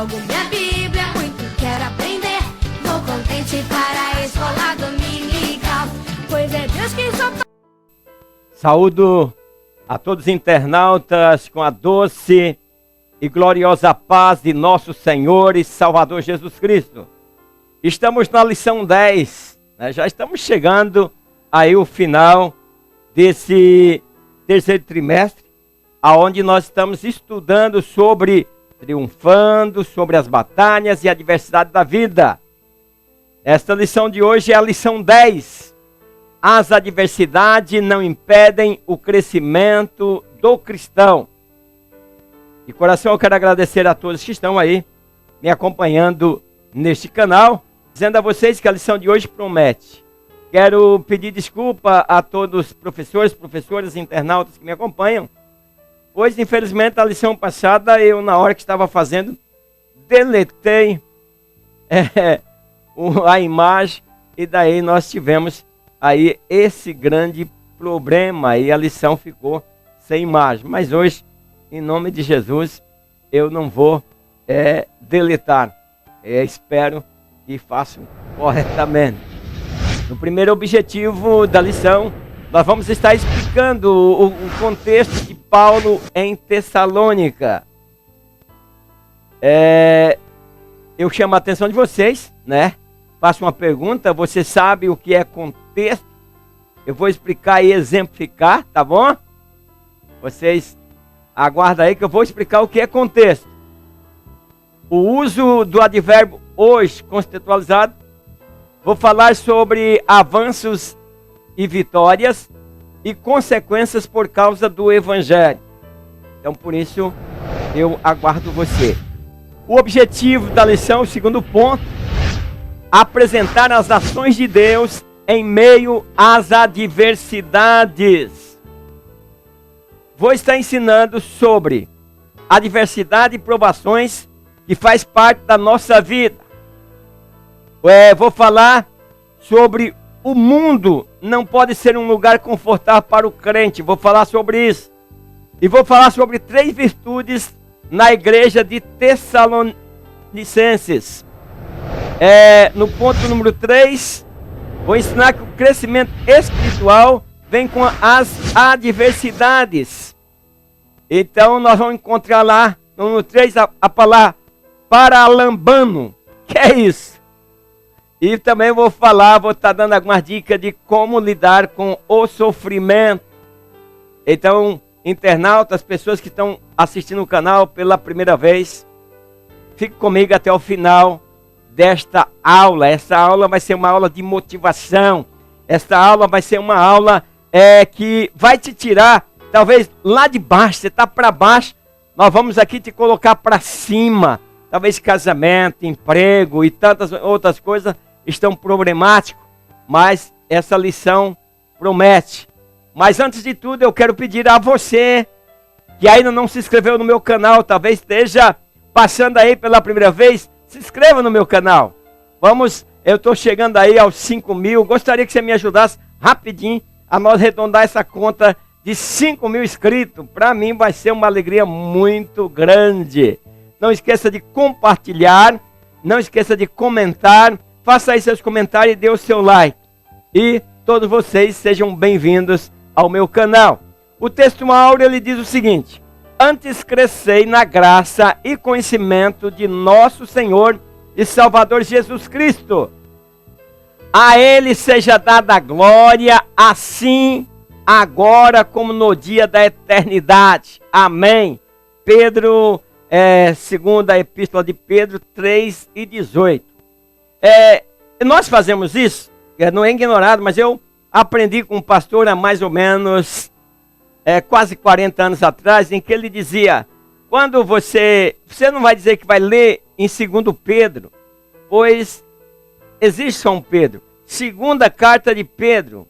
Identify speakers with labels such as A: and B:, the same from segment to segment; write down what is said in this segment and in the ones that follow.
A: logo minha Bíblia, muito quero aprender. Vou contente para a escola dominical, pois é Deus quem só...
B: Saúdo a todos os internautas com a doce e gloriosa paz de nosso Senhor e Salvador Jesus Cristo. Estamos na lição 10, né? Já estamos chegando aí o final desse terceiro trimestre, aonde nós estamos estudando sobre triunfando, sobre as batalhas e adversidade da vida. Esta lição de hoje é a lição 10. As adversidades não impedem o crescimento do cristão. De coração eu quero agradecer a todos que estão aí me acompanhando neste canal, dizendo a vocês que a lição de hoje promete. Quero pedir desculpa a todos os professores, professoras e internautas que me acompanham, pois infelizmente a lição passada eu, na hora que estava fazendo, deletei a imagem e daí nós tivemos aí esse grande problema e a lição ficou sem imagem. Mas hoje, em nome de Jesus, eu não vou deletar. Espero que façam corretamente. No primeiro objetivo da lição, nós vamos estar explicando o contexto de Paulo em Tessalônica. Eu chamo a atenção de vocês, né? Faço uma pergunta, você sabe o que é contexto? Eu vou explicar e exemplificar, tá bom? Vocês aguardam aí que eu vou explicar o que é contexto. O uso do advérbio hoje contextualizado. Vou falar sobre avanços e vitórias e consequências por causa do Evangelho. Então, por isso, eu aguardo você. O objetivo da lição, o segundo ponto, apresentar as ações de Deus em meio às adversidades. Vou estar ensinando sobre adversidade e provações que faz parte da nossa vida. Vou falar sobre o mundo não pode ser um lugar confortável para o crente. Vou falar sobre isso. E vou falar sobre 3 virtudes na igreja de Tessalonicenses. No ponto número 3, vou ensinar que o crescimento espiritual vem com as adversidades. Então nós vamos encontrar lá, no número 3, a palavra paralambano. Que é isso? E também vou estar dando algumas dicas de como lidar com o sofrimento. Então, internautas, pessoas que estão assistindo o canal pela primeira vez, fique comigo até o final desta aula. Essa aula vai ser uma aula de motivação. Esta aula vai ser uma aula que vai te tirar, talvez lá de baixo, você está para baixo, nós vamos aqui te colocar para cima. Talvez casamento, emprego e tantas outras coisas estão problemáticos, mas essa lição promete. Mas antes de tudo, eu quero pedir a você que ainda não se inscreveu no meu canal, talvez esteja passando aí pela primeira vez, se inscreva no meu canal. Eu estou chegando aí aos 5.000, gostaria que você me ajudasse rapidinho a nós arredondar essa conta de 5.000 inscritos. Para mim vai ser uma alegria muito grande. Não esqueça de compartilhar, não esqueça de comentar, faça aí seus comentários e dê o seu like. E todos vocês sejam bem-vindos ao meu canal. O texto áureo ele diz o seguinte: antes crescei na graça e conhecimento de nosso Senhor e Salvador Jesus Cristo. A Ele seja dada a glória, assim agora como no dia da eternidade. Amém. Segunda Epístola de Pedro 3:18. Nós fazemos isso, não é ignorado, mas eu aprendi com um pastor há mais ou menos quase 40 anos atrás, em que ele dizia, quando você não vai dizer que vai ler em 2 Pedro, pois existe só um Pedro. Segunda carta de Pedro,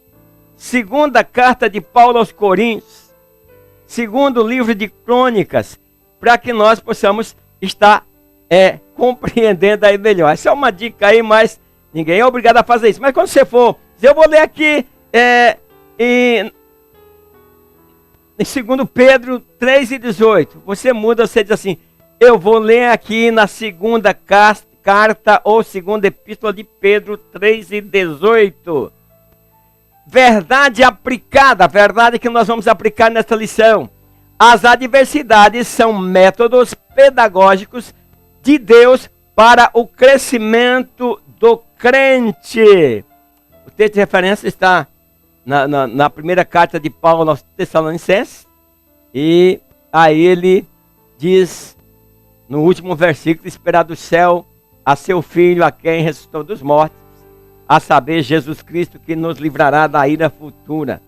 B: segunda carta de Paulo aos Coríntios, segundo livro de Crônicas, para que nós possamos estar compreendendo aí melhor. Essa é uma dica aí, mas ninguém é obrigado a fazer isso. Mas quando você for, eu vou ler aqui em 2 Pedro 3:18. Você muda, você diz assim: eu vou ler aqui na segunda carta ou segunda epístola de Pedro 3:18. Verdade aplicada, verdade que nós vamos aplicar nesta lição. As adversidades são métodos pedagógicos de Deus para o crescimento do crente. O texto de referência está na primeira carta de Paulo aos Tessalonicenses. E aí ele diz no último versículo: esperar do céu a seu Filho, a quem ressuscitou dos mortos, a saber, Jesus Cristo, que nos livrará da ira futura.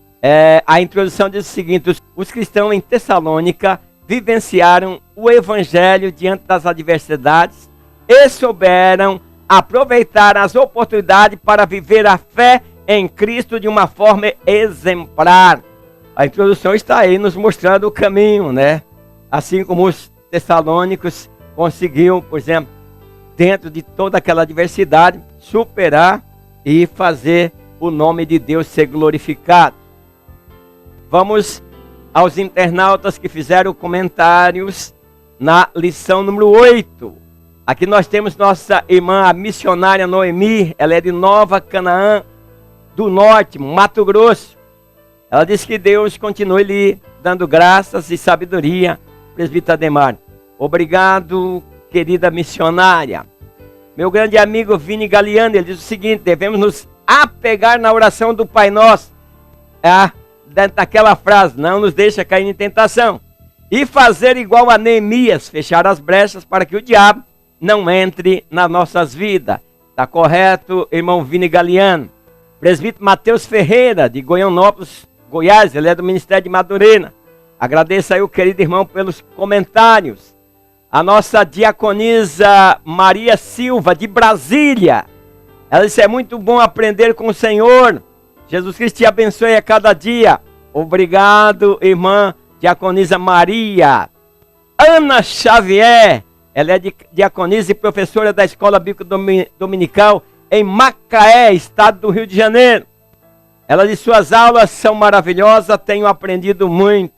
B: A introdução diz o seguinte: os cristãos em Tessalônica vivenciaram o evangelho diante das adversidades e souberam aproveitar as oportunidades para viver a fé em Cristo de uma forma exemplar. A introdução está aí nos mostrando o caminho, né? Assim como os tessalônicos conseguiam, por exemplo, dentro de toda aquela adversidade, superar e fazer o nome de Deus ser glorificado. Vamos aos internautas que fizeram comentários na lição número 8. Aqui nós temos nossa irmã, a missionária Noemi. Ela é de Nova Canaã do Norte, Mato Grosso. Ela diz que Deus continue lhe dando graças e sabedoria, presbítero Ademar. Obrigado, querida missionária. Meu grande amigo Vini Galiano, ele diz o seguinte: devemos nos apegar na oração do Pai Nosso. Daquela frase, não nos deixa cair em tentação. E fazer igual a Neemias, fechar as brechas para que o diabo não entre nas nossas vidas. Está correto, irmão Vini Galiano. Presbítero Mateus Ferreira, de Goianópolis, Goiás, ele é do Ministério de Madureira. Agradeço aí o querido irmão pelos comentários. A nossa diaconisa Maria Silva, de Brasília. Ela disse: é muito bom aprender com o Senhor. Jesus Cristo te abençoe a cada dia. Obrigado, irmã diaconisa Maria. Ana Xavier, ela é diaconisa e professora da Escola Bíblica Dominical em Macaé, estado do Rio de Janeiro. Ela diz: suas aulas são maravilhosas, tenho aprendido muito.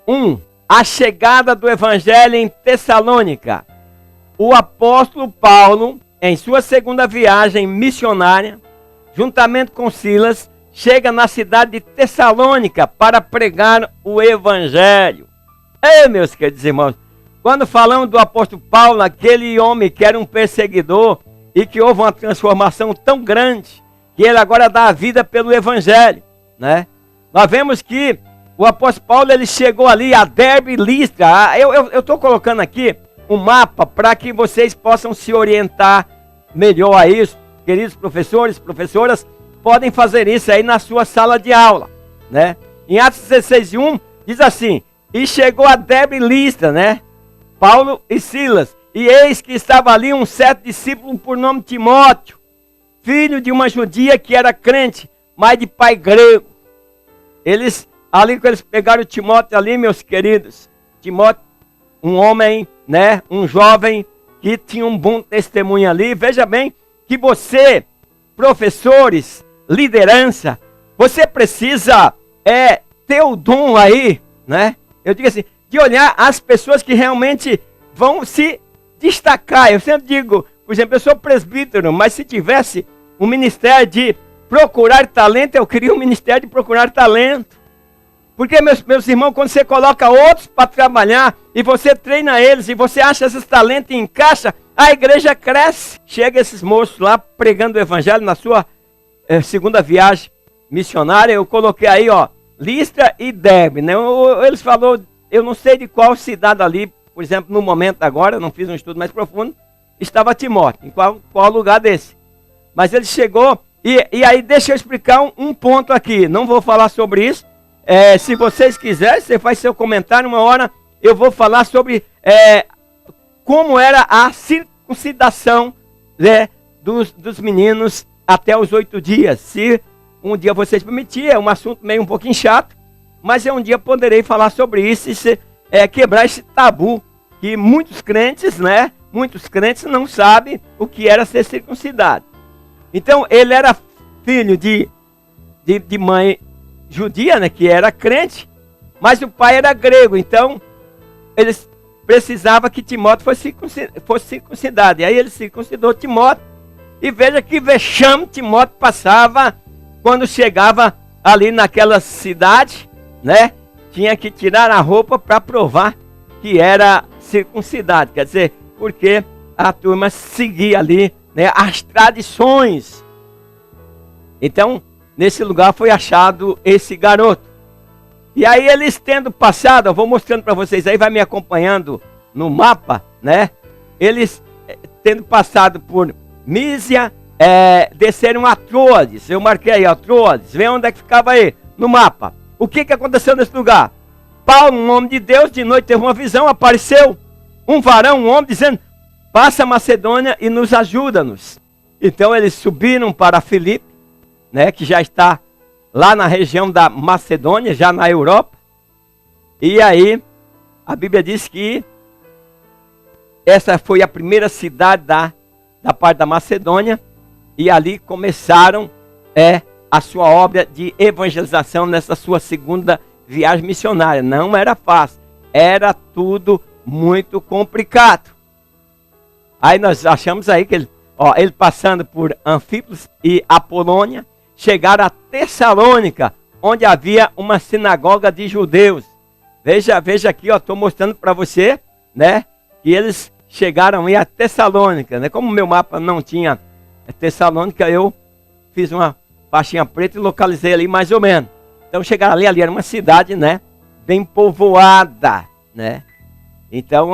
B: 1. A chegada do Evangelho em Tessalônica. O apóstolo Paulo, em sua segunda viagem missionária, juntamente com Silas, chega na cidade de Tessalônica para pregar o Evangelho. Ei, meus queridos irmãos, quando falamos do apóstolo Paulo, aquele homem que era um perseguidor e que houve uma transformação tão grande, que ele agora dá a vida pelo Evangelho, né? Nós vemos que o apóstolo Paulo, ele chegou ali a Derbe e Listra. Eu estou colocando aqui um mapa para que vocês possam se orientar melhor a isso. Queridos professores, professoras, podem fazer isso aí na sua sala de aula, né? Em Atos 16:1 diz assim: e chegou a Derbe e Listra, né? Paulo e Silas. E eis que estava ali um certo discípulo por nome Timóteo, filho de uma judia que era crente, mas de pai grego. Eles pegaram Timóteo ali, meus queridos. Timóteo, um homem, né? Um jovem que tinha um bom testemunho ali. Veja bem que você, professores, liderança, você precisa ter o dom aí, né? Eu digo assim, de olhar as pessoas que realmente vão se destacar. Eu sempre digo, por exemplo, eu sou presbítero, mas se tivesse um ministério de procurar talento, eu queria um ministério de procurar talento. Porque, meus irmãos, quando você coloca outros para trabalhar, e você treina eles, e você acha esses talentos e encaixa, a igreja cresce. Chega esses moços lá pregando o evangelho na sua segunda viagem missionária. Eu coloquei aí, ó, Listra e Derbe, né? Eles falaram, eu não sei de qual cidade ali, por exemplo, no momento agora, eu não fiz um estudo mais profundo, estava Timóteo, em qual lugar desse. Mas ele chegou, e aí deixa eu explicar um ponto aqui, não vou falar sobre isso. Se vocês quiserem, você faz seu comentário, uma hora eu vou falar sobre como era a circuncidação, né, dos meninos até os 8 dias. Se um dia vocês permitirem, é um assunto meio um pouquinho chato, mas um dia poderei falar sobre isso e quebrar esse tabu que muitos crentes, né, não sabem o que era ser circuncidado. Então ele era filho de mãe judia, né, que era crente, mas o pai era grego. Então eles precisava que Timóteo fosse circuncidado. E aí ele circuncidou Timóteo. E veja que vexame Timóteo passava quando chegava ali naquela cidade, né? Tinha que tirar a roupa para provar que era circuncidado. Quer dizer, porque a turma seguia ali, né, as tradições. Então, nesse lugar foi achado esse garoto. E aí eles tendo passado, eu vou mostrando para vocês aí, vai me acompanhando no mapa, né? Eles tendo passado por Mísia, desceram a Troades. Eu marquei aí, ó, Troades. Vê onde é que ficava aí, no mapa. O que aconteceu nesse lugar? Paulo, um homem de Deus, de noite teve uma visão, apareceu um varão, um homem, dizendo: passa a Macedônia e nos ajuda-nos. Então eles subiram para Filipe, né, que já está lá na região da Macedônia, já na Europa. E aí, a Bíblia diz que essa foi a primeira cidade da parte da Macedônia. E ali começaram a sua obra de evangelização nessa sua segunda viagem missionária. Não era fácil, era tudo muito complicado. Aí nós achamos aí que ele passando por Anfípolis e Apolônia, chegaram a Tessalônica, onde havia uma sinagoga de judeus. Veja aqui, ó, estou mostrando para você, né, que eles chegaram aí a Tessalônica, né? Como o meu mapa não tinha Tessalônica, eu fiz uma faixinha preta e localizei ali mais ou menos. Então chegaram ali era uma cidade, né, bem povoada, né? Então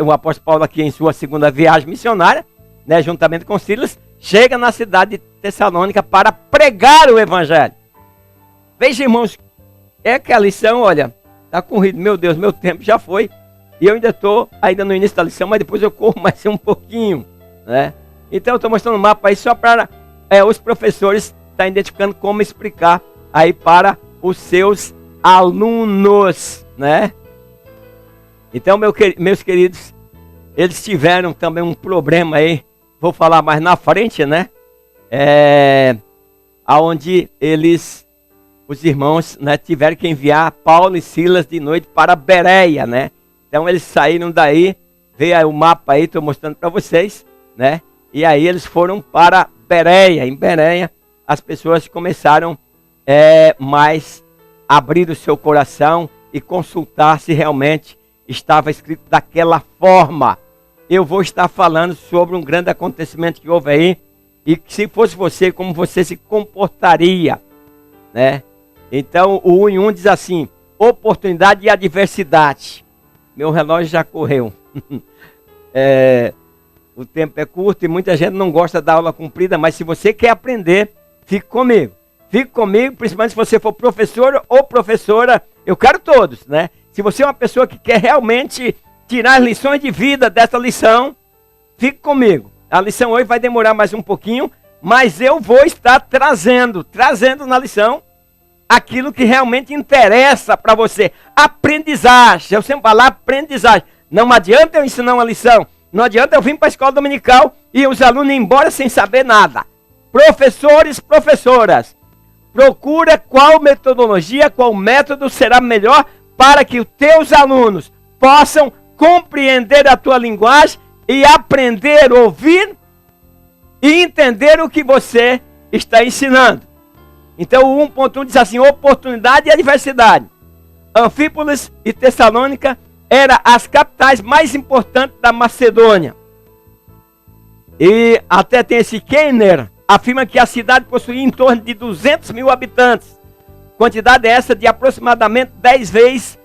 B: o apóstolo Paulo aqui em sua segunda viagem missionária, né, juntamente com Silas, chega na cidade de Tessalônica para pregar o evangelho. Veja, irmãos, que a lição, olha, está corrido, meu Deus, meu tempo já foi. E eu ainda estou no início da lição, mas depois eu corro mais um pouquinho, né? Então eu estou mostrando o mapa aí só para os professores estar identificando como explicar aí para os seus alunos, né? Então, meus queridos, eles tiveram também um problema aí, vou falar mais na frente, né? Aonde os irmãos, né, tiveram que enviar Paulo e Silas de noite para Bereia, né? Então eles saíram daí, veio aí o mapa aí, estou mostrando para vocês, né? E aí eles foram para Bereia. Em Bereia, as pessoas começaram mais a abrir o seu coração e consultar se realmente estava escrito daquela forma. Eu vou estar falando sobre um grande acontecimento que houve aí, e que se fosse você, como você se comportaria, né? Então o 1 em 1 diz assim: oportunidade e adversidade. Meu relógio já correu. O tempo é curto e muita gente não gosta da aula comprida, mas se você quer aprender, fique comigo. Fique comigo, principalmente se você for professor ou professora. Eu quero todos, né? Se você é uma pessoa que quer realmente tirar as lições de vida dessa lição, fique comigo. A lição hoje vai demorar mais um pouquinho, mas eu vou estar trazendo na lição aquilo que realmente interessa para você. Aprendizagem. Eu sempre falo aprendizagem. Não adianta eu ensinar uma lição. Não adianta eu vir para a escola dominical e os alunos ir embora sem saber nada. Professores, professoras, procura qual metodologia, qual método será melhor para que os teus alunos possam compreender a tua linguagem e aprender a ouvir e entender o que você está ensinando. Então o 1.1 diz assim: oportunidade e adversidade. Anfípolis e Tessalônica eram as capitais mais importantes da Macedônia. E até tem esse Kenner, afirma que a cidade possuía em torno de 200 mil habitantes. Quantidade essa de aproximadamente 10 vezes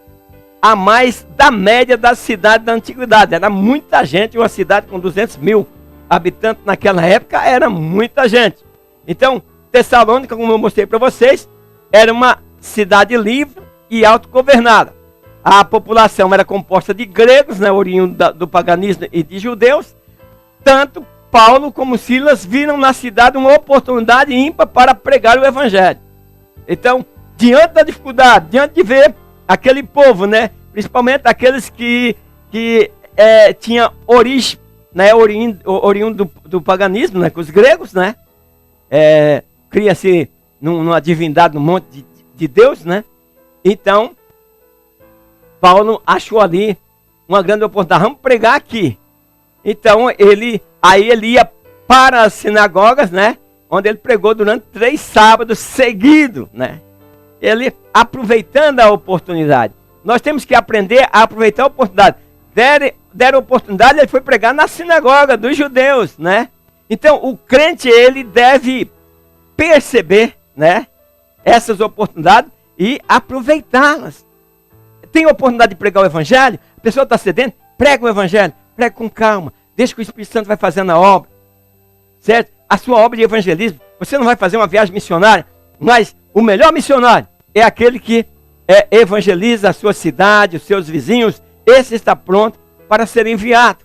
B: a mais da média das cidades da antiguidade. Era muita gente, uma cidade com 200 mil habitantes naquela época era muita gente. Então, Tessalônica, como eu mostrei para vocês, era uma cidade livre e autogovernada. A população era composta de gregos, né, oriundos do paganismo, e de judeus. Tanto Paulo como Silas viram na cidade uma oportunidade ímpar para pregar o evangelho. Então, diante da dificuldade, diante de ver aquele povo, né, principalmente aqueles que tinham origem, né, oriundo do paganismo, né, com os gregos, né, cria-se numa divindade, num monte de Deus, né. Então, Paulo achou ali uma grande oportunidade, vamos pregar aqui. Então ele ia para as sinagogas, né? Onde ele pregou durante 3 sábados seguidos, né? Ele aproveitando a oportunidade. Nós temos que aprender a aproveitar a oportunidade. Deram oportunidade, ele foi pregar na sinagoga dos judeus, né? Então o crente, ele deve perceber, né, essas oportunidades e aproveitá-las. Tem oportunidade de pregar o evangelho, a pessoa está sedenta, prega o evangelho, prega com calma, deixa que o Espírito Santo vai fazendo a obra, certo? A sua obra de evangelismo, você não vai fazer uma viagem missionária, mas o melhor missionário é aquele que evangeliza a sua cidade, os seus vizinhos. Esse está pronto para ser enviado.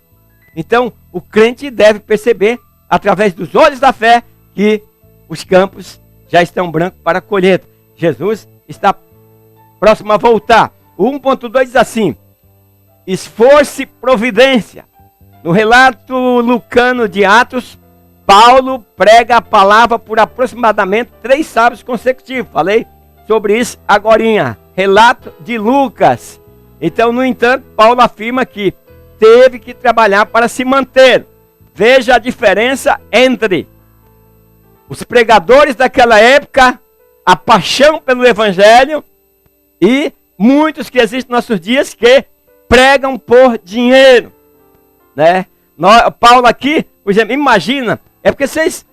B: Então o crente deve perceber, através dos olhos da fé, que os campos já estão brancos para a colheita. Jesus está próximo a voltar. O 1.2 diz assim: esforço e providência. No relato lucano de Atos, Paulo prega a palavra por aproximadamente 3 sábados consecutivos. Falei sobre isso agorinha. Relato de Lucas. Então, no entanto, Paulo afirma que teve que trabalhar para se manter. Veja a diferença entre os pregadores daquela época, a paixão pelo evangelho, e muitos que existem nos nossos dias que pregam por dinheiro, né? Paulo aqui, por exemplo, imagina, é porque vocês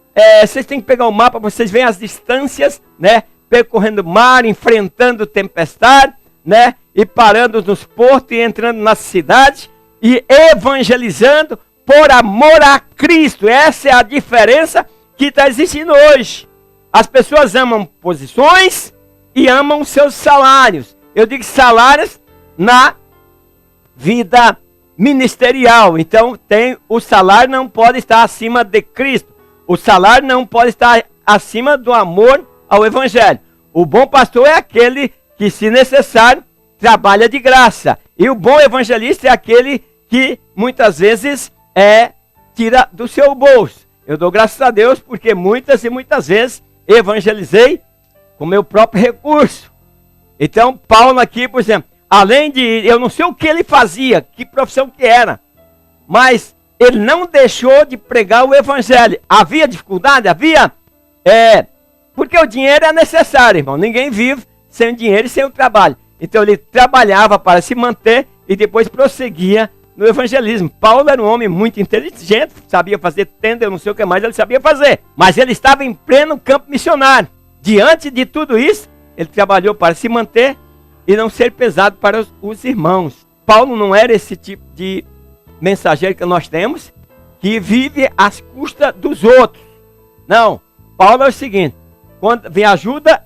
B: têm que pegar o mapa, vocês veem as distâncias, né? Percorrendo o mar, enfrentando tempestade, né? E parando nos portos e entrando nas cidades e evangelizando por amor a Cristo. Essa é a diferença que está existindo hoje. As pessoas amam posições e amam seus salários. Eu digo salários na vida ministerial. Então o salário não pode estar acima de Cristo. O salário não pode estar acima do amor ao evangelho. O bom pastor é aquele que, se necessário, trabalha de graça. E o bom evangelista é aquele que muitas vezes tira do seu bolso. Eu dou graças a Deus porque muitas e muitas vezes evangelizei com meu próprio recurso. Então Paulo aqui, por exemplo, além de, eu não sei o que ele fazia, que profissão que era, mas ele não deixou de pregar o evangelho. Havia dificuldade? Havia? Porque o dinheiro é necessário, irmão. Ninguém vive sem o dinheiro e sem o trabalho. Então ele trabalhava para se manter e depois prosseguia no evangelismo. Paulo era um homem muito inteligente, sabia fazer tenda, eu não sei o que mais ele sabia fazer. Mas ele estava em pleno campo missionário. Diante de tudo isso, ele trabalhou para se manter e não ser pesado para os irmãos. Paulo não era esse tipo de mensageiro que nós temos, que vive às custas dos outros. Não, Paulo é o seguinte: quando vinha ajuda,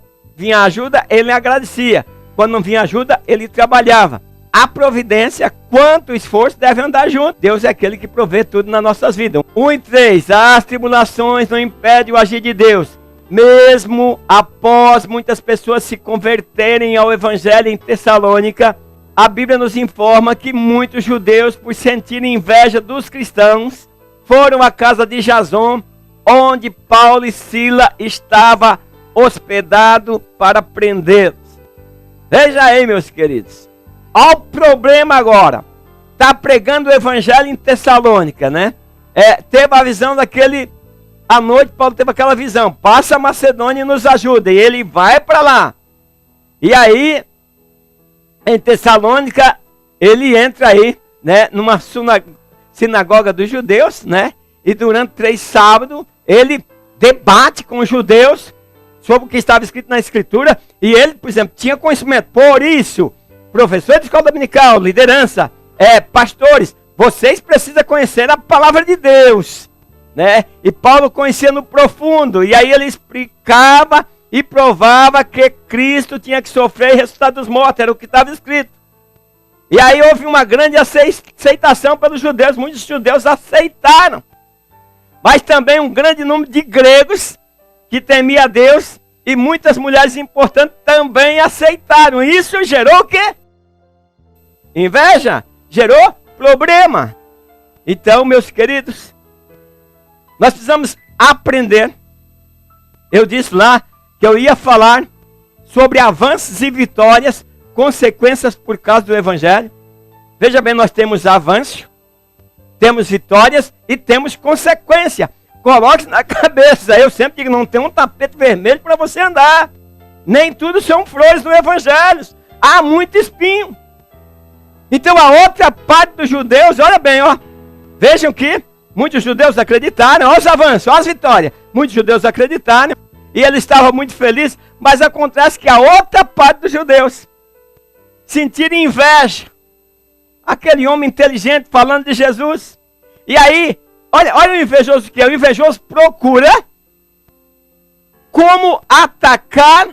B: ele agradecia. Quando não vinha ajuda, ele trabalhava. A providência, quanto esforço, deve andar junto. Deus é aquele que provê tudo nas nossas vidas. 1 e 3, as tribulações não impedem o agir de Deus. Mesmo após muitas pessoas se converterem ao evangelho em Tessalônica, a Bíblia nos informa que muitos judeus, por sentirem inveja dos cristãos, foram à casa de Jason, onde Paulo e Sila estavam hospedados, para prendê-los. Veja aí, meus queridos. Olha o problema agora. Está pregando o evangelho em Tessalônica, né? Teve a visão daquele... À noite, Paulo teve aquela visão. Passa a Macedônia e nos ajuda. E ele vai para lá. E aí, em Tessalônica, ele entra aí, né? Numa sinagoga dos judeus, né? E durante 3 sábados, ele debate com os judeus sobre o que estava escrito na Escritura. E ele, por exemplo, tinha conhecimento. Por isso, professor de escola dominical, liderança, pastores, vocês precisam conhecer a palavra de Deus, né? E Paulo conhecia no profundo, e aí ele explicava e provava que Cristo tinha que sofrer e ressuscitar dos mortos, era o que estava escrito. E aí houve uma grande aceitação pelos judeus, muitos judeus aceitaram, mas também um grande número de gregos que temia a Deus, e muitas mulheres importantes também aceitaram. Isso gerou o quê? Inveja, gerou problema. Então, meus queridos, nós precisamos aprender. Eu disse lá que eu ia falar sobre avanços e vitórias, consequências por causa do evangelho. Veja bem, nós temos avanço, temos vitórias e temos consequência. Coloque na cabeça, eu sempre digo, não tem um tapete vermelho para você andar. Nem tudo são flores no evangelho. Há muito espinho. Então a outra parte dos judeus, olha bem, ó. Vejam que muitos judeus acreditaram, olha os avanços, olha as vitórias. Muitos judeus acreditaram e eles estavam muito felizes, mas acontece que a outra parte dos judeus sentiram inveja. Aquele homem inteligente falando de Jesus. E aí, olha o invejoso que é. O invejoso procura como atacar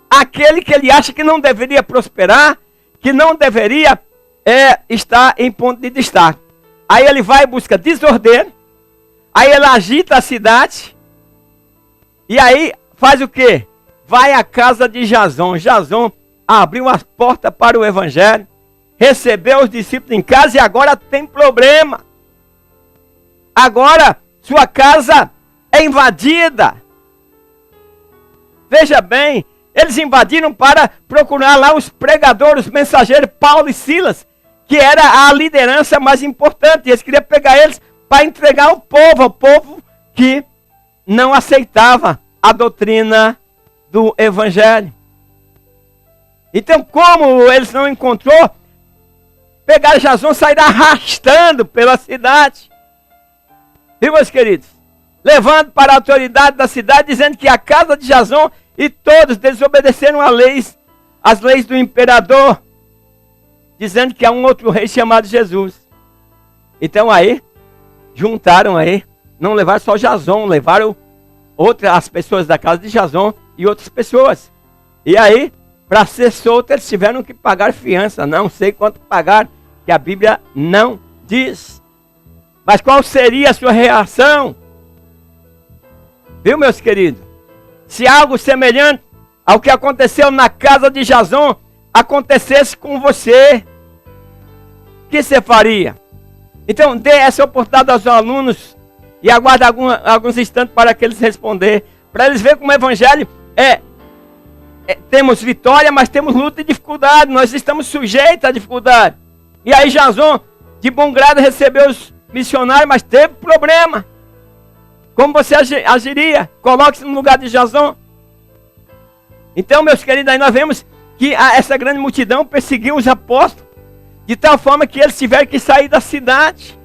B: aquele que ele acha que não deveria prosperar, que não deveria estar em ponto de destaque. Aí ele vai e busca desordem, aí ele agita a cidade, e aí faz o quê? Vai à casa de Jason. Jason abriu as portas para o evangelho, recebeu os discípulos em casa e agora tem problema. Agora sua casa é invadida. Veja bem, eles invadiram para procurar lá os pregadores, os mensageiros Paulo e Silas, que era a liderança mais importante. Eles queriam pegar eles para entregar ao povo que não aceitava a doutrina do evangelho. Então, como eles não encontrou, pegaram Jason e saíram arrastando pela cidade. Viu, meus queridos? Levando para a autoridade da cidade, dizendo que a casa de Jason e todos desobedeceram as leis do imperador, dizendo que há um outro rei chamado Jesus. Então aí, juntaram aí, não levaram só Jason, levaram as pessoas da casa de Jason e outras pessoas. E aí, para ser solto, eles tiveram que pagar fiança. Não sei quanto pagar, que a Bíblia não diz. Mas qual seria a sua reação? Viu, meus queridos? Se algo semelhante ao que aconteceu na casa de Jason acontecesse com você, o que você faria? Então dê essa oportunidade aos alunos e aguarde alguns instantes para que eles responder, para eles verem como o evangelho temos vitória, mas temos luta e dificuldade, nós estamos sujeitos à dificuldade. E aí Jason, de bom grado, recebeu os missionários, mas teve problema. Como você agiria? Coloque-se no lugar de Jason. Então, meus queridos, aí nós vemos que essa grande multidão perseguiu os apóstolos, de tal forma que eles tiveram que sair da cidade.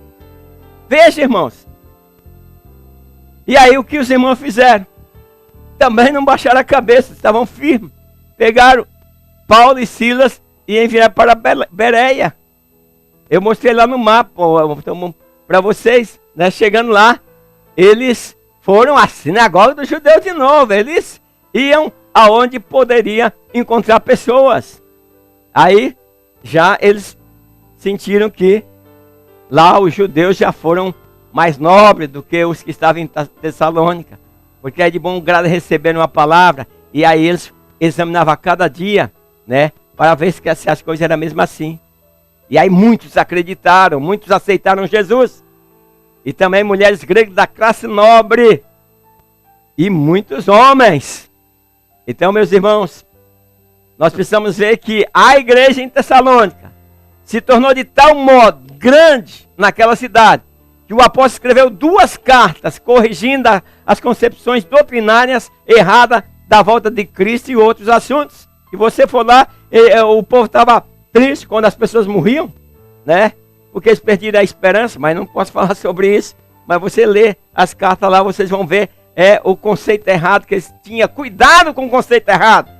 B: Veja, irmãos. E aí o que os irmãos fizeram? Também não baixaram a cabeça, estavam firmes. Pegaram Paulo e Silas e enviaram para Bereia. Eu mostrei lá no mapa para vocês, né? Chegando lá, eles foram à sinagoga dos judeus de novo. Eles iam aonde poderia encontrar pessoas. Aí já eles sentiram que lá os judeus já foram mais nobres do que os que estavam em Tessalônica, porque é de bom grado receberam uma palavra, e aí eles examinavam cada dia, né, para ver se as coisas eram mesmo assim. E aí muitos acreditaram, muitos aceitaram Jesus, e também mulheres gregas da classe nobre, e muitos homens. Então, meus irmãos, nós precisamos ver que a igreja em Tessalônica se tornou de tal modo grande naquela cidade, que o apóstolo escreveu 2 cartas corrigindo as concepções doutrinárias erradas da volta de Cristo e outros assuntos. Se você for lá, o povo estava triste quando as pessoas morriam, né? Porque eles perderam a esperança, mas não posso falar sobre isso. Mas você lê as cartas lá, vocês vão ver o conceito errado que eles tinham. Cuidado com o conceito errado.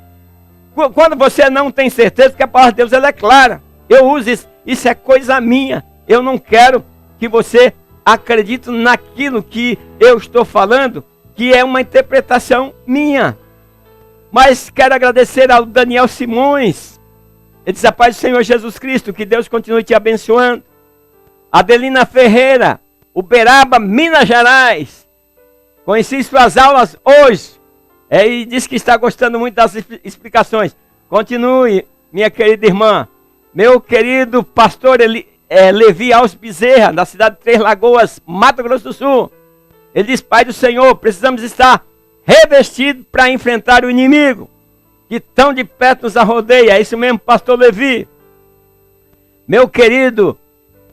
B: Quando você não tem certeza que a palavra de Deus ela é clara. Eu uso isso. Isso é coisa minha. Eu não quero que você acredite naquilo que eu estou falando, que é uma interpretação minha. Mas quero agradecer ao Daniel Simões. Ele diz: a paz do Senhor Jesus Cristo, que Deus continue te abençoando. Adelina Ferreira, Uberaba, Minas Gerais. Conheci suas aulas hoje. E diz que está gostando muito das explicações. Continue, minha querida irmã. Meu querido pastor Levi Alves Bezerra, da cidade de Três Lagoas, Mato Grosso do Sul. Ele diz: Pai do Senhor, precisamos estar revestidos para enfrentar o inimigo, que tão de perto nos arrodeia. É isso mesmo, pastor Levi. meu querido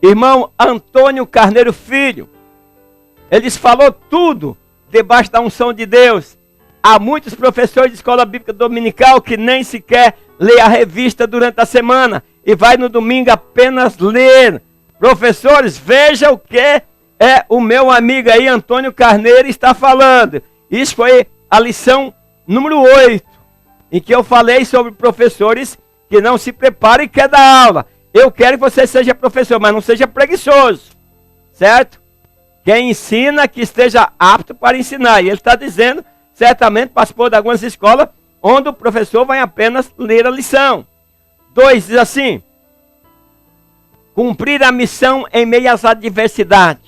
B: irmão Antônio Carneiro Filho. Ele falou tudo debaixo da unção de Deus. Há muitos professores de escola bíblica dominical que nem sequer lê a revista durante a semana e vai no domingo apenas ler. Professores, veja o que o meu amigo aí, Antônio Carneiro, está falando. Isso foi a lição número 8, em que eu falei sobre professores que não se preparam e quer dar aula. Eu quero que você seja professor, mas não seja preguiçoso, certo? Quem ensina, que esteja apto para ensinar. E ele está dizendo, certamente participou de algumas escolas, onde o professor vai apenas ler a lição. 2, diz assim: cumprir a missão em meio às adversidades.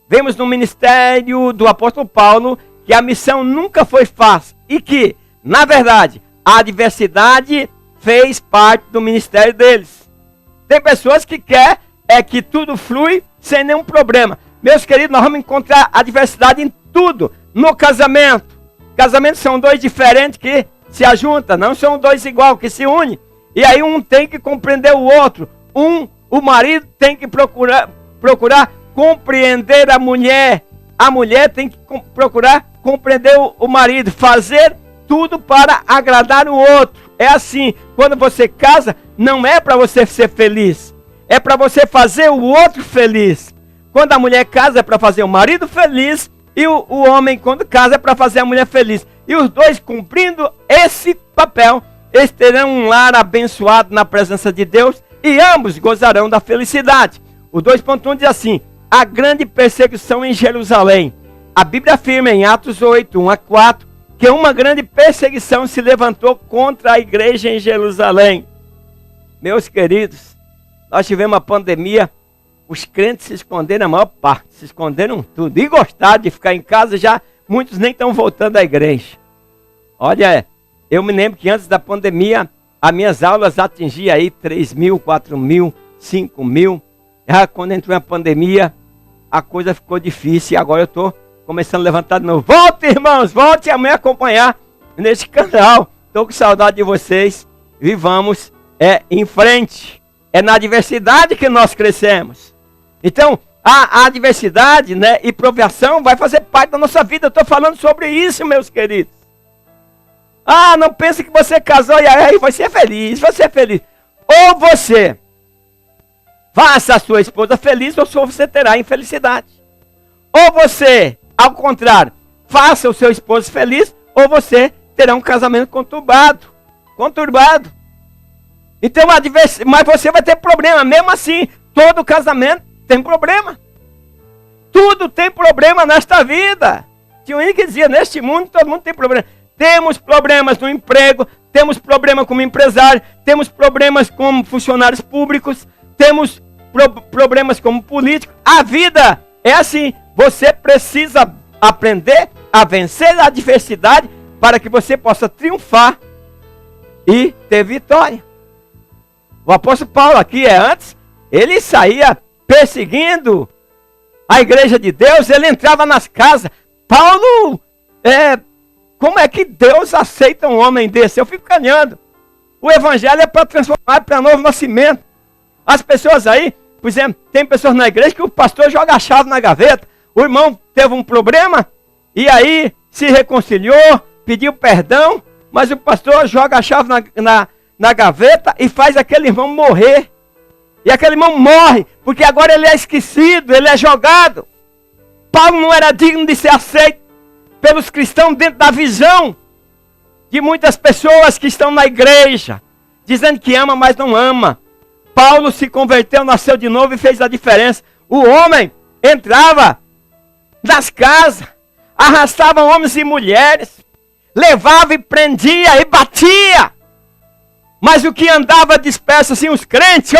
B: Vemos no ministério do apóstolo Paulo que a missão nunca foi fácil e que, na verdade, a adversidade fez parte do ministério deles. Tem pessoas que querem que tudo flui sem nenhum problema. Meus queridos, nós vamos encontrar adversidade em tudo. No casamento. Casamentos são dois diferentes que se ajuntam, não são dois igual que se unem. E aí um tem que compreender o outro. O marido tem que procurar compreender a mulher tem que procurar compreender o marido, fazer tudo para agradar o outro. É assim, quando você casa, não é para você ser feliz, é para você fazer o outro feliz. Quando a mulher casa é para fazer o marido feliz, e o homem quando casa é para fazer a mulher feliz. E os dois cumprindo esse papel, eles terão um lar abençoado na presença de Deus, e ambos gozarão da felicidade. O 2.1 diz assim: a grande perseguição em Jerusalém. A Bíblia afirma em Atos 8, 1 a 4, que uma grande perseguição se levantou contra a igreja em Jerusalém. Meus queridos, nós tivemos uma pandemia, os crentes se esconderam, a maior parte, se esconderam tudo. E gostaram de ficar em casa, já muitos nem estão voltando à igreja. Olha, eu me lembro que antes da pandemia, as minhas aulas atingiam aí 3 mil, 4 mil, 5 mil. Já quando entrou a pandemia, a coisa ficou difícil e agora eu estou começando a levantar de novo. Volte, irmãos, volte a me acompanhar neste canal. Estou com saudade de vocês. E vamos em frente. É na adversidade que nós crescemos. Então, a adversidade, né, e provação vai fazer parte da nossa vida. Eu estou falando sobre isso, meus queridos. Ah, não pense que você casou e aí vai ser feliz. Vai ser feliz. Ou você faça a sua esposa feliz, ou você terá infelicidade. Ou você, ao contrário, faça o seu esposo feliz, ou você terá um casamento conturbado. Então, mas você vai ter problema. Mesmo assim, todo casamento tem problema. Tudo tem problema nesta vida. Tinha um que dizia, neste mundo todo mundo tem problema. Temos problemas no emprego, temos problema como empresário, temos problemas como funcionários públicos, temos problemas como político. A vida é assim. Você precisa aprender a vencer a adversidade para que você possa triunfar e ter vitória. O apóstolo Paulo aqui antes, ele saía perseguindo a igreja de Deus, ele entrava nas casas. Paulo, como é que Deus aceita um homem desse? Eu fico caminhando. O evangelho é para transformar, para novo nascimento. As pessoas aí, por exemplo, tem pessoas na igreja que o pastor joga a chave na gaveta. O irmão teve um problema e aí se reconciliou, pediu perdão, mas o pastor joga a chave na gaveta e faz aquele irmão morrer. E aquele irmão morre, porque agora ele é esquecido, ele é jogado. Paulo não era digno de ser aceito pelos cristãos dentro da visão de muitas pessoas que estão na igreja, dizendo que ama, mas não ama. Paulo se converteu, nasceu de novo e fez a diferença. O homem entrava nas casas, arrastava homens e mulheres, levava e prendia e batia. Mas o que andava disperso assim, os crentes,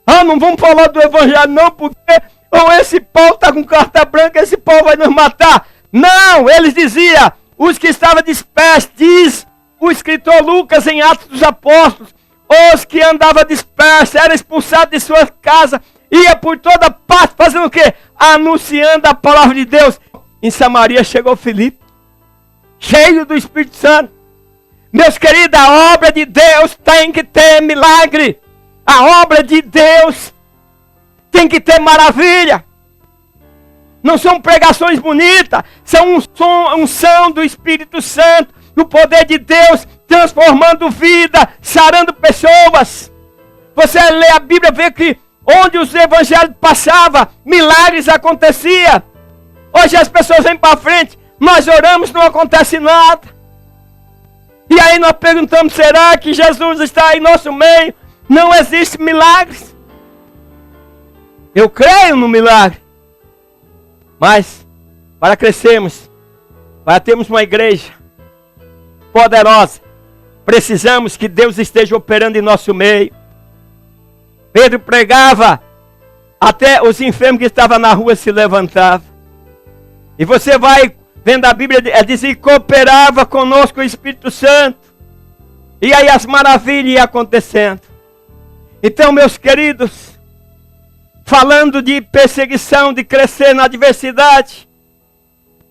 B: não vamos falar do evangelho não, porque esse Paulo está com carta branca, esse Paulo vai nos matar. Não, eles diziam, os que estavam dispersos, diz o escritor Lucas em Atos dos Apóstolos, os que andavam dispersos, eram expulsados de sua casa, ia por toda parte, fazendo o quê? Anunciando a palavra de Deus. Em Samaria chegou Filipe, cheio do Espírito Santo. Meus queridos, a obra de Deus tem que ter milagre. A obra de Deus tem que ter maravilha. Não são pregações bonitas, são unção do Espírito Santo, do poder de Deus, transformando vida, sarando pessoas. Você lê a Bíblia, vê que onde os evangelhos passavam, milagres aconteciam. Hoje as pessoas vêm para frente, nós oramos, não acontece nada. E aí nós perguntamos, será que Jesus está em nosso meio? Não existe milagres. Eu creio no milagre. Mas, para crescermos, para termos uma igreja poderosa, precisamos que Deus esteja operando em nosso meio. Pedro pregava, até os enfermos que estavam na rua se levantavam. E você vai vendo a Bíblia, diz que cooperava conosco o Espírito Santo. E aí as maravilhas iam acontecendo. Então, meus queridos, falando de perseguição, de crescer na adversidade,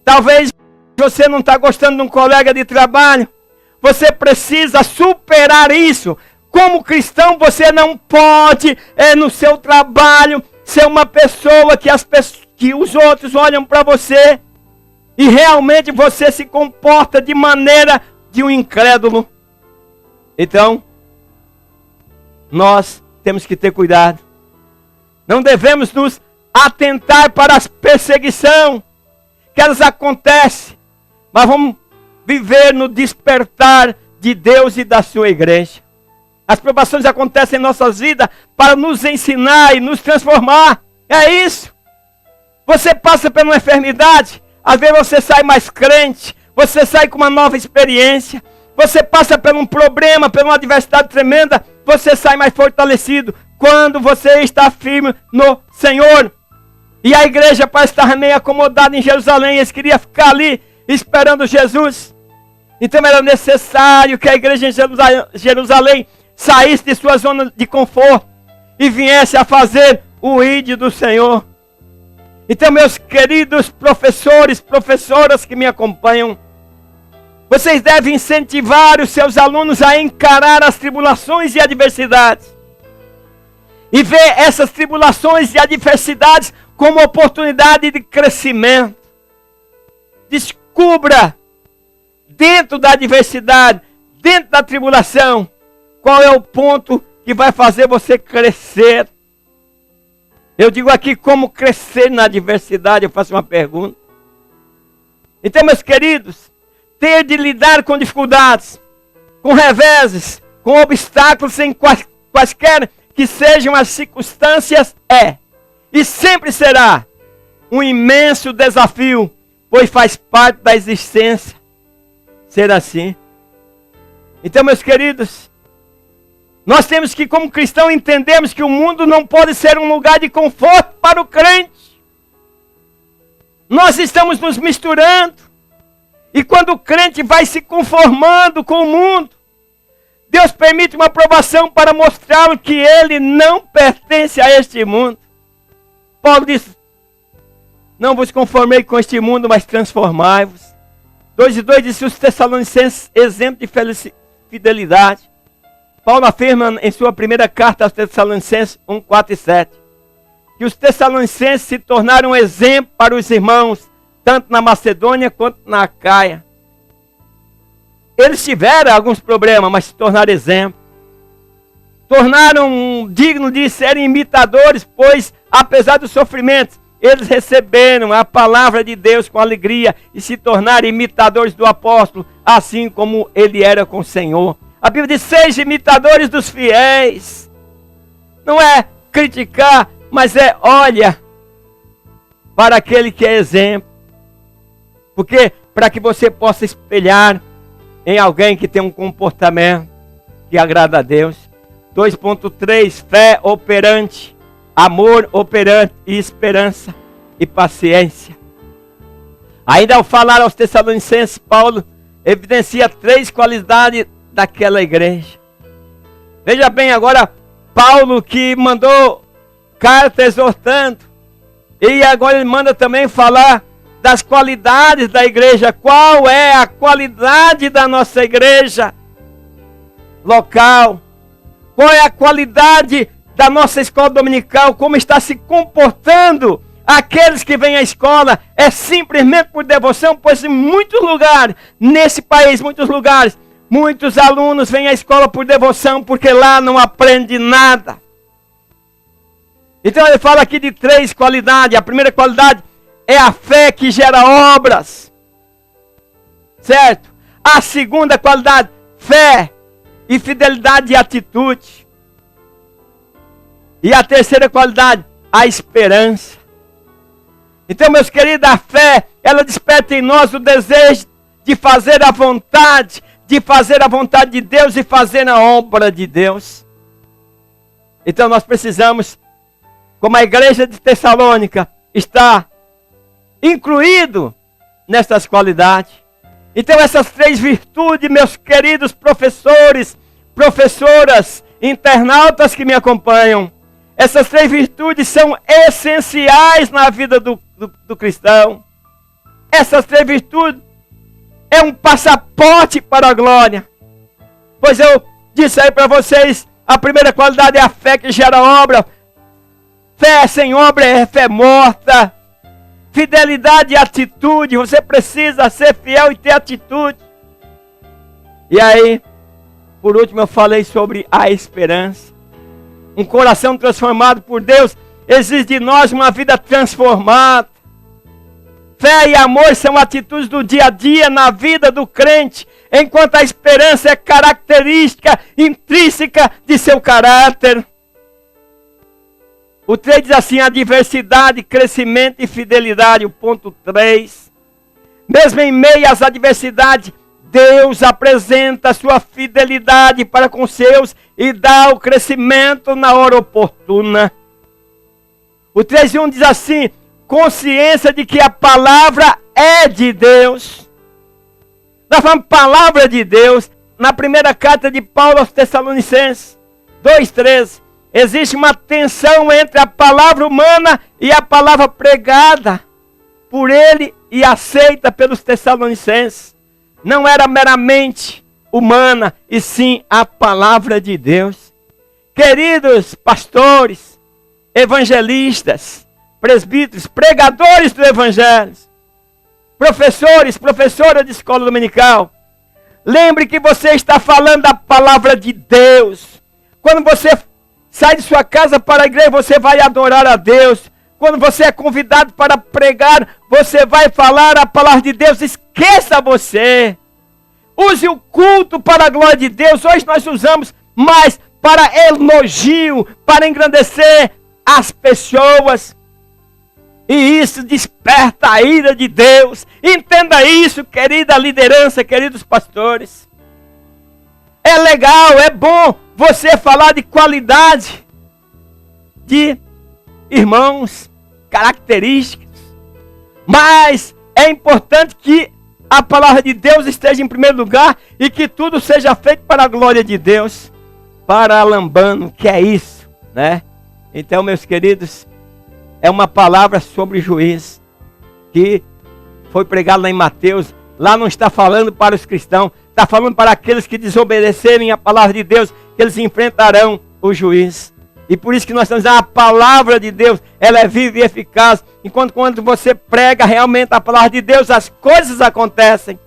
B: talvez você não está gostando de um colega de trabalho, você precisa superar isso. Como cristão, você não pode, no seu trabalho, ser uma pessoa que os outros olham para você e realmente você se comporta de maneira de um incrédulo. Então, nós temos que ter cuidado. Não devemos nos atentar para as perseguições, que elas acontecem, mas vamos viver no despertar de Deus e da sua igreja. As provações acontecem em nossas vidas para nos ensinar e nos transformar. É isso. Você passa por uma enfermidade, às vezes você sai mais crente, você sai com uma nova experiência. Você passa por um problema, por uma adversidade tremenda, você sai mais fortalecido quando você está firme no Senhor. E a igreja parece estar meio acomodada em Jerusalém, eles queriam ficar ali esperando Jesus. Então era necessário que a igreja em Jerusalém saísse de sua zona de conforto e viesse a fazer o ID do Senhor. Então, meus queridos professores, professoras que me acompanham, vocês devem incentivar os seus alunos a encarar as tribulações e adversidades. E ver essas tribulações e adversidades como oportunidade de crescimento. Descubra, dentro da adversidade, dentro da tribulação, qual é o ponto que vai fazer você crescer. Eu digo aqui como crescer na adversidade, eu faço uma pergunta. Então, meus queridos, ter de lidar com dificuldades, com reveses, com obstáculos em quaisquer que sejam as circunstâncias e sempre será um imenso desafio, pois faz parte da existência ser assim. Então, meus queridos, nós temos que, como cristãos, entendermos que o mundo não pode ser um lugar de conforto para o crente. Nós estamos nos misturando. E quando o crente vai se conformando com o mundo, Deus permite uma provação para mostrar que ele não pertence a este mundo. Paulo diz, não vos conformei com este mundo, mas transformai-vos. 2:2 disse os Tessalonicenses, exemplo de fidelidade. Paulo afirma em sua primeira carta aos Tessalonicenses 1:4-7, que os Tessalonicenses se tornaram um exemplo para os irmãos, tanto na Macedônia quanto na Acaia. Eles tiveram alguns problemas, mas se tornaram exemplo. Tornaram dignos de serem imitadores, pois, apesar dos sofrimentos, eles receberam a palavra de Deus com alegria e se tornaram imitadores do apóstolo, assim como ele era com o Senhor. A Bíblia diz, sejam imitadores dos fiéis. Não é criticar, mas olha para aquele que é exemplo. Porque para que você possa espelhar em alguém que tem um comportamento que agrada a Deus. 2.3, fé operante, amor operante e esperança e paciência. Ainda ao falar aos Tessalonicenses, Paulo evidencia 3 qualidades daquela igreja. Veja bem agora, Paulo que mandou carta exortando, e agora ele manda também falar das qualidades da igreja. Qual é a qualidade da nossa igreja local? Qual é a qualidade da nossa escola dominical? Como está se comportando aqueles que vêm à escola? É simplesmente por devoção? Pois em muitos lugares, nesse país, muitos lugares, muitos alunos vêm à escola por devoção, porque lá não aprende nada. Então ele fala aqui de 3 qualidades. A primeira qualidade é a fé que gera obras. Certo? A segunda qualidade, fé e fidelidade de atitude. E a terceira qualidade, a esperança. Então, meus queridos, a fé, ela desperta em nós o desejo de fazer a vontade de Deus e fazer a obra de Deus. Então nós precisamos, como a igreja de Tessalônica está incluído nessas qualidades. Então essas 3 virtudes, meus queridos professores, professoras, internautas que me acompanham, essas 3 virtudes são essenciais na vida do cristão. Essas 3 virtudes é um passaporte para a glória. Pois eu disse aí para vocês, a primeira qualidade é a fé que gera obra. Fé sem obra é fé morta. Fidelidade e atitude. Você precisa ser fiel e ter atitude. E aí, por último, eu falei sobre a esperança. Um coração transformado por Deus exige de nós uma vida transformada. Fé e amor são atitudes do dia a dia na vida do crente, enquanto a esperança é característica intrínseca de seu caráter. O 3 diz assim: a diversidade, crescimento e fidelidade. O ponto 3. Mesmo em meio às adversidades, Deus apresenta a sua fidelidade para com seus e dá o crescimento na hora oportuna. O 3:1 diz assim: consciência de que a palavra é de Deus. Nós falamos palavra de Deus. Na primeira carta de Paulo aos Tessalonicenses 2:13. Existe uma tensão entre a palavra humana e a palavra pregada por ele e aceita pelos Tessalonicenses. Não era meramente humana, e sim a palavra de Deus. Queridos pastores, evangelistas, presbíteros, pregadores do evangelho, professores, professoras de escola dominical, lembre que você está falando da palavra de Deus. Quando você sai de sua casa para a igreja, você vai adorar a Deus. Quando você é convidado para pregar, você vai falar a palavra de Deus. Esqueça você. Use o culto para a glória de Deus. Hoje nós usamos mais para elogio, para engrandecer as pessoas. E isso desperta a ira de Deus. Entenda isso, querida liderança, queridos pastores. É legal, é bom você falar de qualidade de irmãos, características. Mas é importante que a palavra de Deus esteja em primeiro lugar e que tudo seja feito para a glória de Deus. Para Alambano, que é isso, né? Então, meus queridos, é uma palavra sobre juiz que foi pregada lá em Mateus. Lá não está falando para os cristãos, está falando para aqueles que desobedecerem a palavra de Deus, que eles enfrentarão o juiz. E por isso que nós estamos dizendo, a palavra de Deus, ela é viva e eficaz. Enquanto quando você prega realmente a palavra de Deus, as coisas acontecem.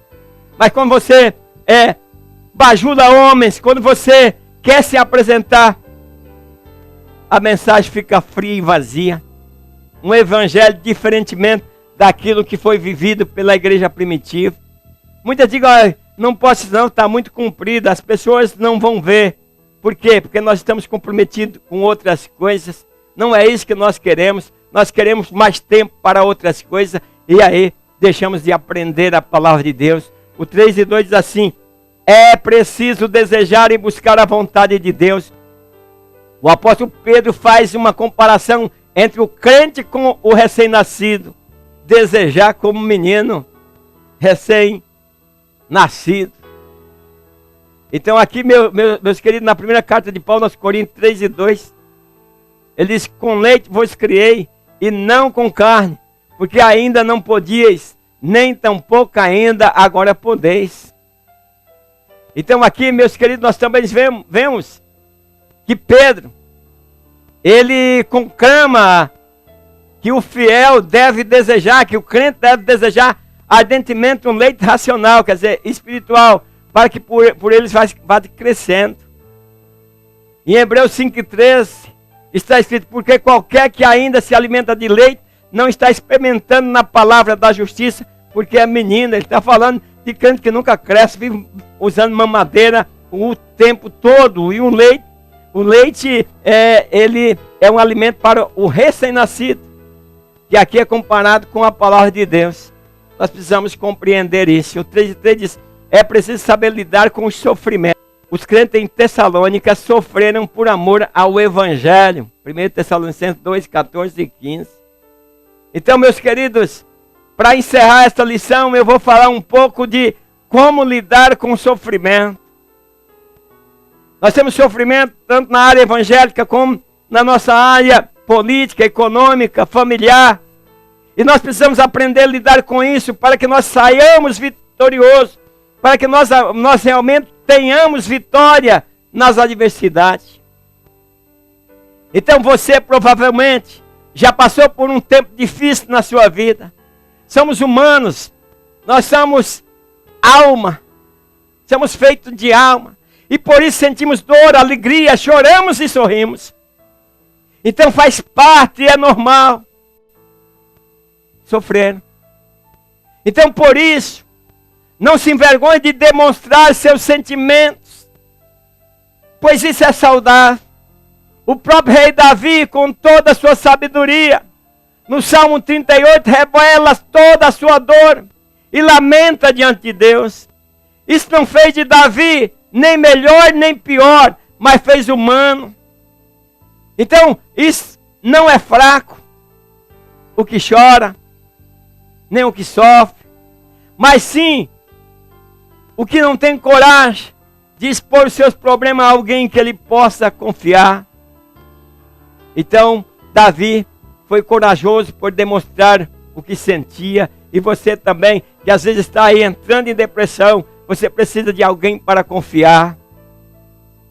B: Mas quando você bajula homens, quando você quer se apresentar, a mensagem fica fria e vazia. Um evangelho diferentemente daquilo que foi vivido pela igreja primitiva. Muitas dizem, não posso não, está muito comprido, as pessoas não vão ver. Por quê? Porque nós estamos comprometidos com outras coisas. Não é isso que nós queremos mais tempo para outras coisas, e aí deixamos de aprender a palavra de Deus. O 3:2 diz assim: é preciso desejar e buscar a vontade de Deus. O apóstolo Pedro faz uma comparação entre o crente com o recém-nascido. Desejar como menino recém-nascido. Então aqui, meus queridos, na primeira carta de Paulo aos Coríntios 3:2, ele diz: com leite vos criei, e não com carne, porque ainda não podíeis, nem tampouco ainda agora podeis. Então aqui, meus queridos, nós também vemos que Pedro, ele conclama que o fiel deve desejar, que o crente deve desejar ardentemente um leite racional, quer dizer, espiritual, para que por eles vá crescendo. Em Hebreus 5,13 está escrito, porque qualquer que ainda se alimenta de leite, não está experimentando na palavra da justiça, porque é menina. Ele está falando de crente que nunca cresce, vive usando mamadeira o tempo todo. E o leite ele é um alimento para o recém-nascido, que aqui é comparado com a palavra de Deus. Nós precisamos compreender isso. O 3,3 diz, é preciso saber lidar com os sofrimentos. Os crentes em Tessalônica sofreram por amor ao Evangelho. 1 Tessalonicenses 2, 14 e 15. Então, meus queridos, para encerrar esta lição, eu vou falar um pouco de como lidar com o sofrimento. Nós temos sofrimento tanto na área evangélica como na nossa área política, econômica, familiar. E nós precisamos aprender a lidar com isso para que nós saiamos vitoriosos, para que nós realmente tenhamos vitória nas adversidades. Então você provavelmente já passou por um tempo difícil na sua vida. Somos humanos, nós somos alma, somos feitos de alma. E por isso sentimos dor, alegria, choramos e sorrimos. Então faz parte, é normal sofrer. Então por isso, não se envergonhe de demonstrar seus sentimentos, pois isso é saudável. O próprio rei Davi, com toda a sua sabedoria, no Salmo 38, revela toda a sua dor e lamenta diante de Deus. Isso não fez de Davi nem melhor nem pior, mas fez humano. Então, isso não é fraco, o que chora, nem o que sofre, mas sim o que não tem coragem de expor os seus problemas a alguém que ele possa confiar. Então, Davi foi corajoso por demonstrar o que sentia. E você também, que às vezes está aí entrando em depressão, você precisa de alguém para confiar.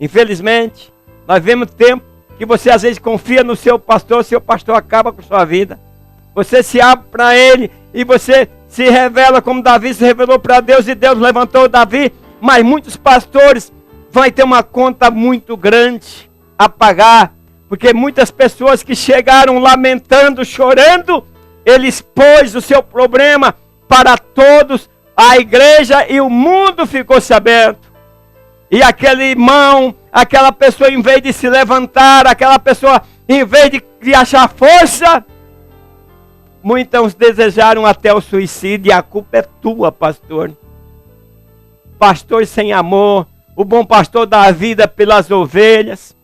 B: Infelizmente, nós vemos tempo que você às vezes confia no seu pastor acaba com a sua vida. Você se abre para ele e você se revela como Davi se revelou para Deus e Deus levantou Davi. Mas muitos pastores vão ter uma conta muito grande a pagar, porque muitas pessoas que chegaram lamentando, chorando, ele expôs o seu problema para todos, a igreja e o mundo ficou sabendo. E aquele irmão, aquela pessoa, em vez de se levantar, aquela pessoa, em vez de achar força, muitos desejaram até o suicídio. E a culpa é tua, pastor. Pastor sem amor, o bom pastor dá a vida pelas ovelhas.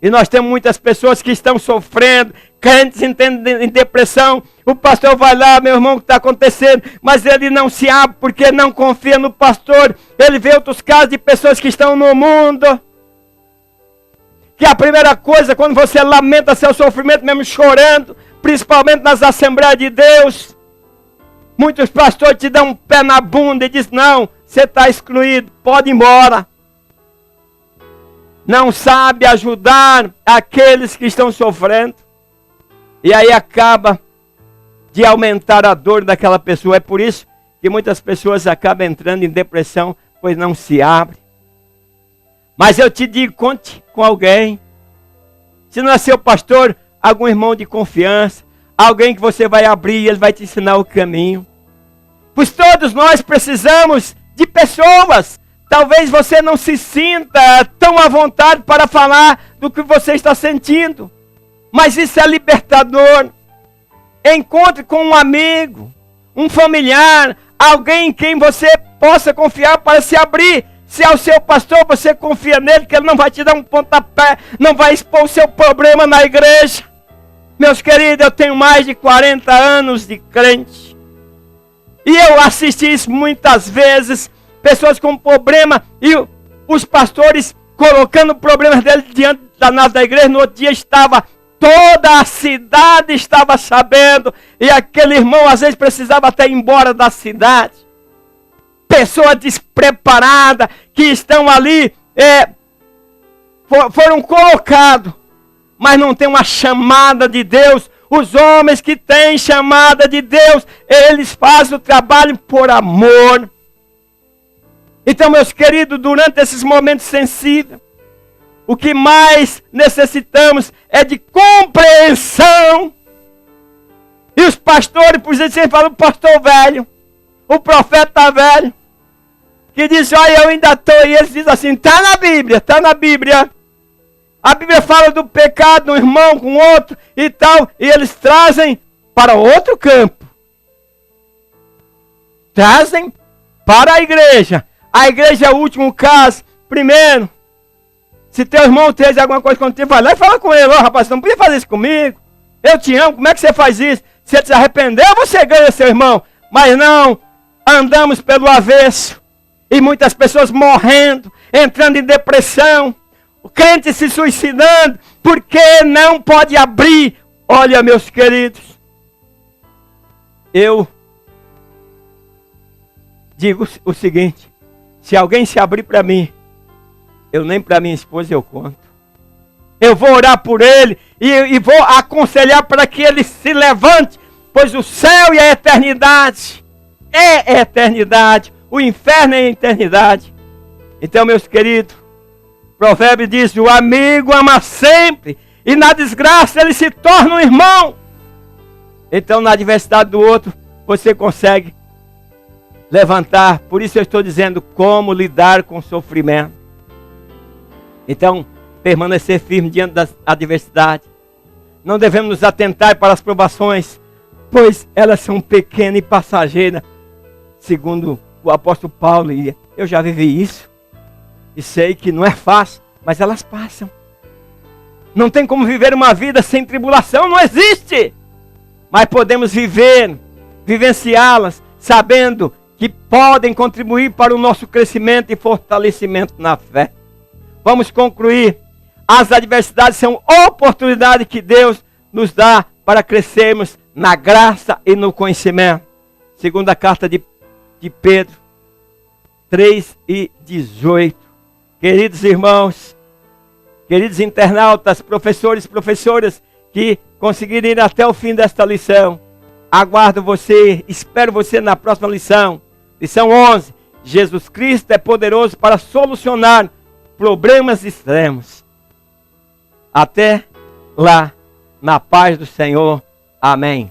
B: E nós temos muitas pessoas que estão sofrendo, crentes em depressão. O pastor vai lá, meu irmão, o que está acontecendo? Mas ele não se abre porque não confia no pastor. Ele vê outros casos de pessoas que estão no mundo. Que a primeira coisa, quando você lamenta seu sofrimento, mesmo chorando, principalmente nas Assembleias de Deus, muitos pastores te dão um pé na bunda e dizem, não, você está excluído, pode ir embora. Não sabe ajudar aqueles que estão sofrendo. E aí acaba de aumentar a dor daquela pessoa. É por isso que muitas pessoas acabam entrando em depressão, pois não se abrem. Mas eu te digo, conte com alguém. Se não é seu pastor, algum irmão de confiança, alguém que você vai abrir e ele vai te ensinar o caminho. Pois todos nós precisamos de pessoas. Talvez você não se sinta tão à vontade para falar do que você está sentindo. Mas isso é libertador. Encontre com um amigo, um familiar, alguém em quem você possa confiar para se abrir. Se é o seu pastor, você confia nele, que ele não vai te dar um pontapé, não vai expor o seu problema na igreja. Meus queridos, eu tenho mais de 40 anos de crente. E eu assisti isso muitas vezes. Pessoas com problema e os pastores colocando problemas dele diante da nave da igreja. No outro dia toda a cidade estava sabendo. E aquele irmão às vezes precisava até ir embora da cidade. Pessoas despreparadas que estão ali foram colocados, mas não tem uma chamada de Deus. Os homens que têm chamada de Deus, eles fazem o trabalho por amor. Então, meus queridos, durante esses momentos sensíveis, o que mais necessitamos é de compreensão. E os pastores, por exemplo, sempre falam, o pastor velho, o profeta velho, que diz, olha, eu ainda estou, e eles dizem assim, está na Bíblia, está na Bíblia. A Bíblia fala do pecado de um irmão com outro e tal, e eles trazem para outro campo. Trazem para a igreja. A igreja é o último caso. Primeiro, se teu irmão fez alguma coisa contigo, vai lá e fala com ele, rapaz, você não podia fazer isso comigo. Eu te amo, como é que você faz isso? Se ele se arrepender, você ganha seu irmão. Mas não, andamos pelo avesso. E muitas pessoas morrendo, entrando em depressão. O crente se suicidando, porque não pode abrir. Olha, meus queridos, eu digo o seguinte, se alguém se abrir para mim, eu nem para minha esposa eu conto. Eu vou orar por ele e vou aconselhar para que ele se levante, pois o céu e a eternidade é eternidade, o inferno é eternidade. Então, meus queridos, Provérbio diz, o amigo ama sempre, e na desgraça ele se torna um irmão. Então, na adversidade do outro, você consegue levantar. Por isso eu estou dizendo como lidar com o sofrimento. Então, permanecer firme diante das adversidades. Não devemos nos atentar para as provações, pois elas são pequenas e passageiras, segundo o apóstolo Paulo. E eu já vivi isso. E sei que não é fácil, mas elas passam. Não tem como viver uma vida sem tribulação, não existe. Mas podemos vivenciá-las, sabendo que podem contribuir para o nosso crescimento e fortalecimento na fé. Vamos concluir. As adversidades são oportunidades que Deus nos dá para crescermos na graça e no conhecimento. Segunda carta de Pedro 3:18. Queridos irmãos, queridos internautas, professores e professoras que conseguirem ir até o fim desta lição, aguardo você, espero você na próxima lição. Lição 11. Jesus Cristo é poderoso para solucionar problemas extremos. Até lá, na paz do Senhor. Amém.